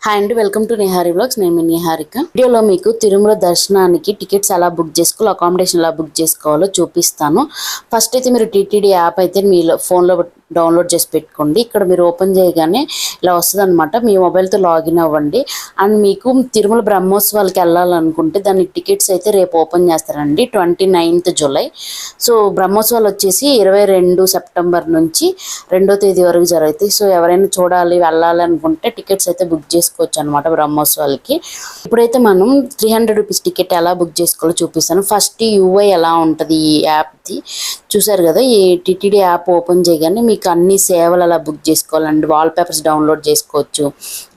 Hi అండి, welcome to Nihari vlogs. నేను మీ నిహారిక. వీడియోలో మీకు తిరుమల దర్శనానికి టికెట్స్ ఎలా బుక్ చేసుకోవాలో, అకామిడేషన్ ఎలా బుక్ చేసుకోవాలో చూపిస్తాను. ఫస్ట్ అయితే మీరు టీటీడీ యాప్ అయితే మీ ఫోన్లో డౌన్లోడ్ చేసి పెట్టుకోండి. ఇక్కడ మీరు ఓపెన్ చేయగానే ఇలా వస్తుంది అనమాట. మీ మొబైల్తో లాగిన్ అవ్వండి. అండ్ మీకు తిరుమల బ్రహ్మోత్సవాలకి వెళ్ళాలనుకుంటే దానికి టికెట్స్ అయితే రేపు ఓపెన్ చేస్తారండి, 29th జూలై. సో బ్రహ్మోత్సవాలు వచ్చేసి 22 సెప్టెంబర్ నుంచి 2వ తేదీ వరకు జరుగుతాయి. సో ఎవరైనా చూడాలి, వెళ్ళాలి అనుకుంటే టికెట్స్ అయితే బుక్ చేసుకోవచ్చు అనమాట బ్రహ్మోత్సవాలకి. ఇప్పుడైతే మనం 300 రూపీస్ టికెట్ ఎలా బుక్ చేసుకోవాలో చూపిస్తాను. ఫస్ట్ యూఐ ఎలా ఉంటుంది ఈ యాప్ది చూసారు కదా. ఈ టీటీడీ యాప్ ఓపెన్ చేయగానే మీకు అన్ని సేవలు అలా బుక్ చేసుకోవాలండి. వాల్ పేపర్స్ డౌన్లోడ్ చేసుకోవచ్చు,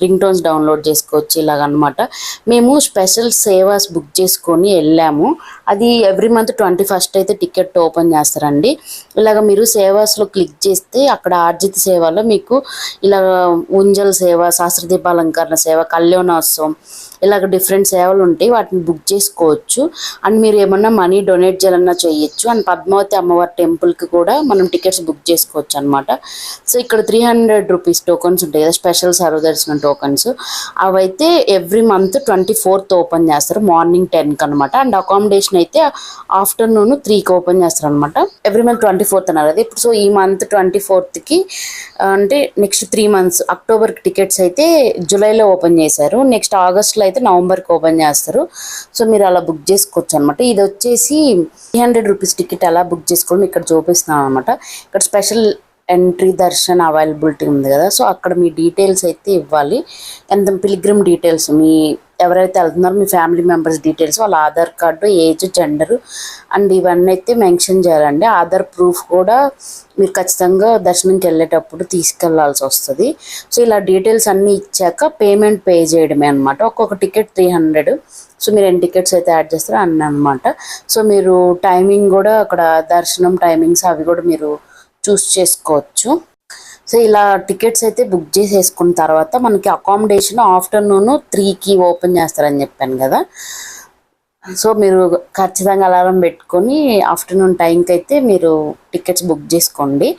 రింగ్ టోన్స్ డౌన్లోడ్ చేసుకోవచ్చు, ఇలాగనమాట. మేము స్పెషల్ సేవాస్ బుక్ చేసుకొని వెళ్ళాము. అది ఎవ్రీ మంత్ 21st అయితే టికెట్ ఓపెన్ చేస్తారండి. ఇలాగ మీరు సేవాస్లో క్లిక్ చేస్తే అక్కడ ఆర్జిత సేవలో మీకు ఇలా ఉంజల్ సేవ, సహస్రదీపాలంకరణ సేవ, కళ్యాణోత్సవం, ఇలాగ డిఫరెంట్ సేవలు ఉంటాయి. వాటిని బుక్ చేసుకోవచ్చు. అండ్ మీరు ఏమన్నా మనీ డొనేట్ చేయాలన్నా చేయొచ్చు. అండ్ పద్మావతి అమ్మవారి టెంపుల్కి కూడా మనం టికెట్స్ బుక్ చేసుకోవచ్చు అనమాట. సో ఇక్కడ 300 రూపీస్ టోకన్స్ ఉంటాయి కదా, స్పెషల్ సర్వదర్శనం టోకన్స్. అవైతే ఎవ్రీ మంత్ 24th ఓపెన్ చేస్తారు, మార్నింగ్ 10కి అనమాట. అండ్ అకామిడేషన్ అయితే ఆఫ్టర్నూన్ 3కి ఓపెన్ చేస్తారు అనమాట. ఎవ్రీ మంత్ 24th అన్నారు అది. ఇప్పుడు సో ఈ మంత్ 24th అంటే నెక్స్ట్ 3 months అక్టోబర్కి టికెట్స్ అయితే జూలైలో ఓపెన్ చేశారు. నెక్స్ట్ ఆగస్ట్లో అయితే నవంబర్కి ఓపెన్ చేస్తారు. సో మీరు అలా బుక్ చేసుకోవచ్చు అనమాట. ఇది వచ్చేసి 300 రూపీస్ టికెట్ ఎలా బుక్ చేసుకోవడం ఇక్కడ చూపిస్తున్నాం అనమాట. ఇక్కడ స్పెషల్ ఎంట్రీ దర్శన్ అవైలబిలిటీ ఉంది కదా. సో అక్కడ మీ డీటెయిల్స్ అయితే ఇవ్వాలి. ఎంత పిలిగ్రిమ్ డీటెయిల్స్, మీ ఎవరైతే వెళ్తున్నారో మీ ఫ్యామిలీ మెంబర్స్ డీటెయిల్స్, వాళ్ళ Aadhaar card, age, gender and ఇవన్నీ అయితే మెన్షన్ చేయాలండి. ఆధార్ ప్రూఫ్ కూడా మీరు ఖచ్చితంగా దర్శనంకి వెళ్ళేటప్పుడు తీసుకెళ్లాల్సి వస్తుంది. సో ఇలా డీటెయిల్స్ అన్నీ ఇచ్చాక పేమెంట్ పే చేయడమే అనమాట. ఒక్కొక్క టికెట్ 300. సో మీరు ఎన్ని టికెట్స్ అయితే యాడ్ చేస్తారో అన్నీ అనమాట. సో మీరు టైమింగ్ కూడా అక్కడ దర్శనం టైమింగ్స్ అవి కూడా మీరు చూస్ చేసుకోవచ్చు. సో ఇలా టికెట్స్ అయితే బుక్ చేసేసుకున్న తర్వాత మనకి అకామిడేషన్ ఆఫ్టర్నూన్ 3కి ఓపెన్ చేస్తారని చెప్పాను కదా. సో మీరు ఖచ్చితంగా అలారం పెట్టుకొని ఆఫ్టర్నూన్ టైంకి అయితే మీరు టికెట్స్ బుక్ చేసుకోండి.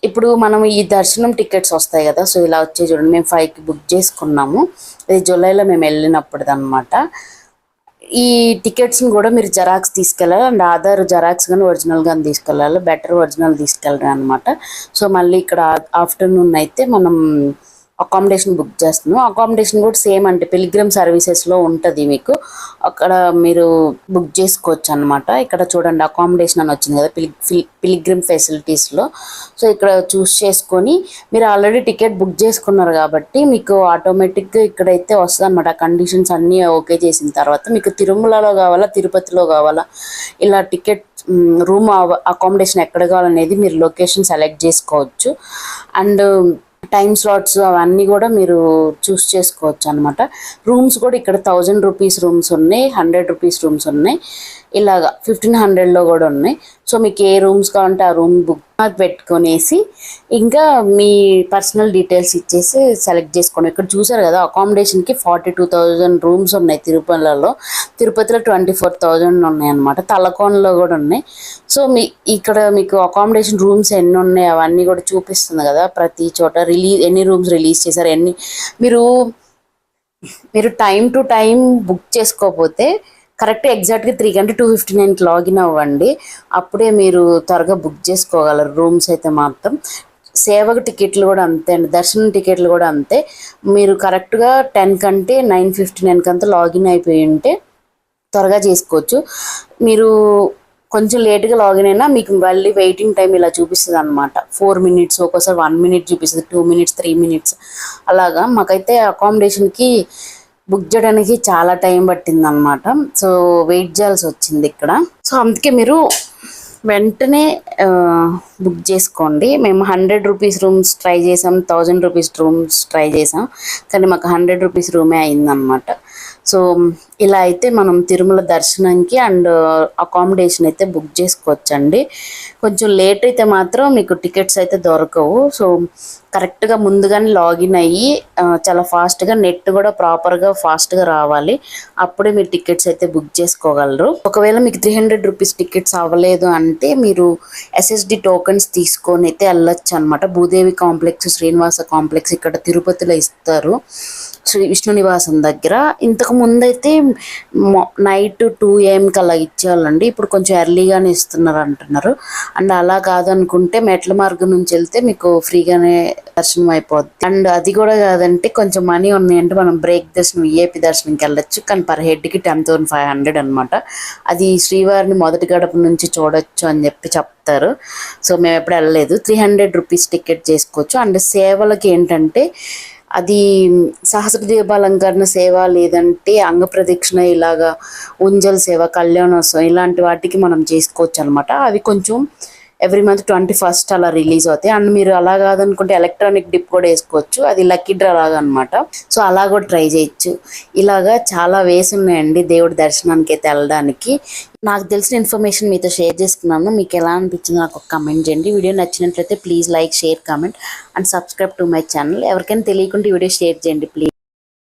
ఇప్పుడు మనం ఈ దర్శనం టికెట్స్ వస్తాయి కదా. సో ఇలా వచ్చే చూడండి, మేము 5కి బుక్ చేసుకున్నాము. ఇది జూలైలో మేము వెళ్ళినప్పుడు అనమాట. ఈ టికెట్స్ని కూడా మీరు జెరాక్స్ తీసుకెళ్ళాలి. అండ్ ఆధార్ జెరాక్స్ కానీ ఒరిజినల్ కానీ తీసుకెళ్ళాలి. బెటర్ ఒరిజినల్ తీసుకెళ్ళరు అనమాట. సో మళ్ళీ ఇక్కడ ఆఫ్టర్నూన్ అయితే మనం అకామిడేషన్ బుక్ చేస్తున్నాం. అకామిడేషన్ కూడా సేమ్ అంటే పిలిగ్రిమ్ సర్వీసెస్లో ఉంటుంది మీకు. అక్కడ మీరు బుక్ చేసుకోవచ్చు అనమాట. ఇక్కడ చూడండి అకామిడేషన్ అని వచ్చింది కదా, పిలిగ్రిమ్ ఫెసిలిటీస్లో. సో ఇక్కడ చూస్ చేసుకొని మీరు ఆల్రెడీ టికెట్ బుక్ చేసుకున్నారు కాబట్టి మీకు ఆటోమేటిక్గా ఇక్కడైతే వస్తుంది అనమాట. కండిషన్స్ అన్నీ ఓకే చేసిన తర్వాత మీకు తిరుమలలో కావాలా, తిరుపతిలో కావాలా, ఇలా టికెట్ రూమ్ అకామిడేషన్ ఎక్కడ కావాలనేది మీరు లొకేషన్ సెలెక్ట్ చేసుకోవచ్చు. అండ్ టైమ్ స్లాట్స్ అవన్నీ కూడా మీరు చూస్ చేసుకోవచ్చు అనమాట. రూమ్స్ కూడా ఇక్కడ 1000 రూపీస్ రూమ్స్ ఉన్నాయి, 100 రూపీస్ రూమ్స్ ఉన్నాయి, ఇలాగా 1500లో కూడా ఉన్నాయి. సో మీకు ఏ రూమ్స్ కావాలంటే ఆ రూమ్ బుక్ పెట్టుకొనేసి ఇంకా మీ పర్సనల్ డీటెయిల్స్ ఇచ్చేసి సెలెక్ట్ చేసుకోండి. ఇక్కడ చూసారు కదా అకామిడేషన్కి 42,000 రూమ్స్ ఉన్నాయి తిరుపతిలో. తిరుపతిలో 24,000 ఉన్నాయి అనమాట. తలకోనలో కూడా ఉన్నాయి. సో ఇక్కడ మీకు అకామిడేషన్ రూమ్స్ ఎన్ని ఉన్నాయి అవన్నీ కూడా చూపిస్తుంది కదా. ప్రతి చోట ఎన్ని రూమ్స్ రిలీజ్ చేశారు, మీరు టైం టు టైం బుక్ చేసుకోకపోతే కరెక్ట్ ఎగ్జాక్ట్గా 3 గంటలు 2:59కి లాగిన్ అవ్వండి. అప్పుడే మీరు త్వరగా బుక్ చేసుకోగలరు రూమ్స్ అయితే మాత్రం. సేవకు టికెట్లు కూడా అంతే అండి, దర్శనం టికెట్లు కూడా అంతే. మీరు కరెక్ట్గా 10 కంటే 9:59 అంతా లాగిన్ అయిపోయి ఉంటే త్వరగా చేసుకోవచ్చు. మీరు కొంచెం లేట్గా లాగిన్ అయినా మీకు మళ్ళీ వెయిటింగ్ టైం ఇలా చూపిస్తుంది అనమాట. 4 minutes, ఒక్కోసారి 1 minute చూపిస్తుంది, 2 minutes, 3 minutes అలాగా. మాకైతే అకామిడేషన్కి బుక్ చేయడానికి చాలా టైం పట్టింది అనమాట. సో వెయిట్ చేయాల్సి వచ్చింది ఇక్కడ. సో అందుకే మీరు వెంటనే బుక్ చేసుకోండి. మేము 100 రూపీస్ రూమ్స్ ట్రై చేసాం, 1000 రూపీస్ రూమ్స్ ట్రై చేసాం, కానీ మాకు 100 రూపీస్ రూమే అయిందనమాట. సో ఇలా అయితే మనం తిరుమల దర్శనంకి అండ్ అకామిడేషన్ అయితే బుక్ చేసుకోవచ్చండి. కొంచెం లేట్ అయితే మాత్రం మీకు టికెట్స్ అయితే దొరకవు. సో కరెక్ట్గా ముందుగానే లాగిన్ అయ్యి చాలా ఫాస్ట్గా నెట్ కూడా ప్రాపర్గా ఫాస్ట్గా రావాలి. అప్పుడే మీరు టికెట్స్ అయితే బుక్ చేసుకోగలరు. ఒకవేళ మీకు 300 రూపీస్ టికెట్స్ అవ్వలేదు అంటే మీరు ఎస్ఎస్డి టోకెన్స్ తీసుకొని అయితే వెళ్ళొచ్చు అనమాట. భూదేవి కాంప్లెక్స్, శ్రీనివాస కాంప్లెక్స్ ఇక్కడ తిరుపతిలో ఇస్తారు, శ్రీ విష్ణు నివాసం దగ్గర. ఇంతకు ముందైతే నైట్ 2 AM అలా ఇచ్చేవాళ్ళండి. ఇప్పుడు కొంచెం ఎర్లీగానే ఇస్తున్నారు అంటున్నారు. అండ్ అలా కాదనుకుంటే మెట్ల మార్గం నుంచి వెళ్తే మీకు ఫ్రీగానే దర్శనం అయిపోద్ది. అండ్ అది కూడా కాదంటే కొంచెం మనీ ఉన్నాయంటే మనం బ్రేక్ దర్శనం, విఐపి దర్శనంకి వెళ్ళొచ్చు. కానీ పర్ హెడ్కి 10,500 అనమాట. అది శ్రీవారిని మొదటి గడప నుంచి చూడొచ్చు అని చెప్తారు. సో మేము ఎప్పుడు వెళ్ళలేదు. 300 రూపీస్ టికెట్ చేసుకోవచ్చు. అండ్ సేవలకి ఏంటంటే అది సహస్ర దీపాలంకరణ సేవ, లేదంటే అంగప్రదక్షిణ, ఇలాగా ఉంజల్ సేవ, కళ్యాణోత్సవం ఇలాంటి వాటికి మనం చేసుకోవచ్చు అనమాట. అవి కొంచెం ఎవ్రీ మంత్ 21st అలా రిలీజ్ అవుతాయి. అండ్ మీరు అలా కాదనుకుంటే ఎలక్ట్రానిక్ డిప్ కూడా వేసుకోవచ్చు, అది లక్కీ డ్రా లాగా అనమాట. సో అలా కూడా ట్రై చేయొచ్చు. ఇలాగా చాలా వేస్ ఉన్నాయండి దేవుడి దర్శనానికి అయితే వెళ్ళడానికి. నాకు తెలిసిన ఇన్ఫర్మేషన్ మీతో షేర్ చేసుకున్నాను. మీకు ఎలా అనిపించిందో నాకు ఒక కమెంట్ చేయండి. వీడియో నచ్చినట్లయితే please like, share, comment and subscribe to my channel. ఎవరికైనా తెలియకుంటే వీడియో షేర్ చేయండి ప్లీజ్.